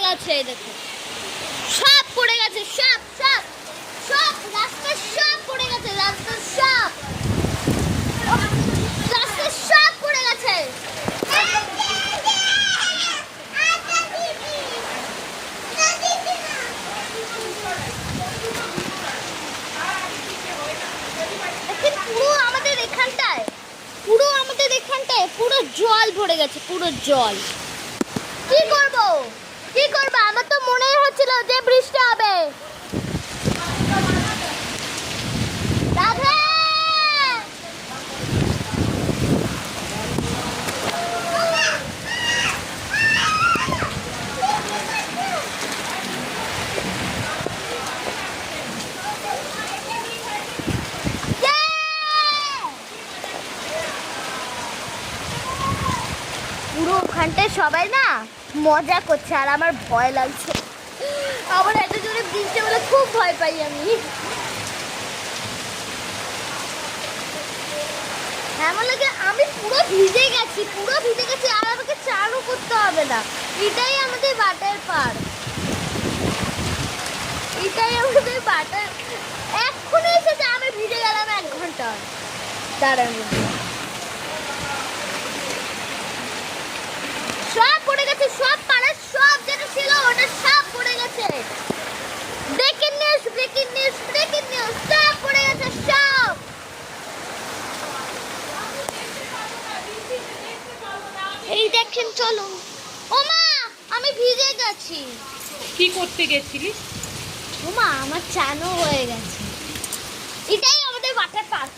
গেছে, এই দেখো সাপ পড়ে গেছে, সাপ সাপ সাপ, রাস্তার সাপ পড়ে গেছে, রাস্তার সাপ, রাস্তার সাপ পড়ে গেছে। পুরো আমাদের এখানটায় পুরো জল ভরে গেছে, পুরো জল। কি করব আমার তো মনেই হচ্ছিল যে বৃষ্টি হবে। রাধে পুরো ওখানটায় সবাই না মজা করছে আর আমার ভয় লাগছে। আমার এত জোরে বৃষ্টি বলে খুব ভয় পাই আমি। এমন লাগে আমি পুরো ভিজে গেছি আর আমাকে চানও করতে হবে না। এটাই আমাদের বাটার পার্ক, এক্ষুনি এসেছে, আমি ভিজে গেলাম 1 ঘন্টা। দাঁড়ান, সব পড়ে গেছে, সব পাড়ার সব যেটা ছিল ওটা সব পড়ে গেছে। ব্রেকিং নিউজ সব পড়ে গেছে, সব। এই দেখেন, চলো। ওমা, আমি ভিজে গেছি। কি করতে গেছিলি? ওমা, আমার চানও হয়ে গেছে। এটাই আমাদের ওয়াটার পার্ক।